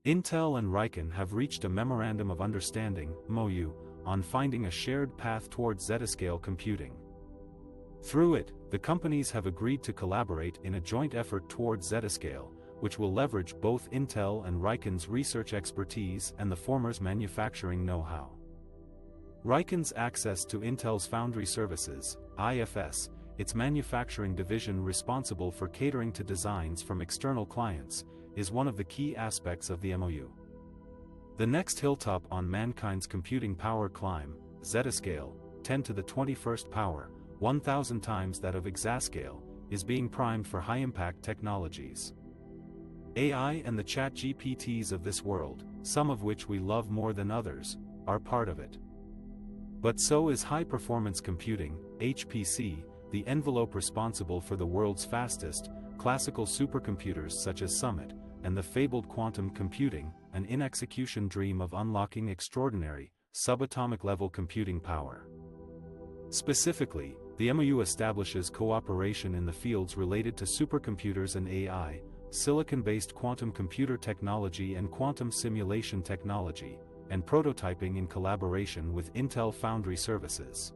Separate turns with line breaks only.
Intel and RIKEN have reached a Memorandum of Understanding (MOU) on finding a shared path towards Zettascale computing. Through it, the companies have agreed to collaborate in a joint effort towards Zettascale, which will leverage both Intel and RIKEN's research expertise and the former's manufacturing know-how. RIKEN's access to Intel's Foundry Services, IFS, its manufacturing division responsible for catering to designs from external clients, is one of the key aspects of the MOU. The next hilltop on mankind's computing power climb, Zettascale, 10 to the 21st power, 1,000 times that of Exascale, is being primed for high-impact technologies. AI and the ChatGPTs of this world, some of which we love more than others, are part of it. But so is high-performance computing, HPC, the envelope responsible for the world's fastest, classical supercomputers such as Summit, and the fabled quantum computing, an in-execution dream of unlocking extraordinary, subatomic-level computing power. Specifically, the MOU establishes cooperation in the fields related to supercomputers and AI, silicon-based quantum computer technology and quantum simulation technology, and prototyping in collaboration with Intel Foundry Services.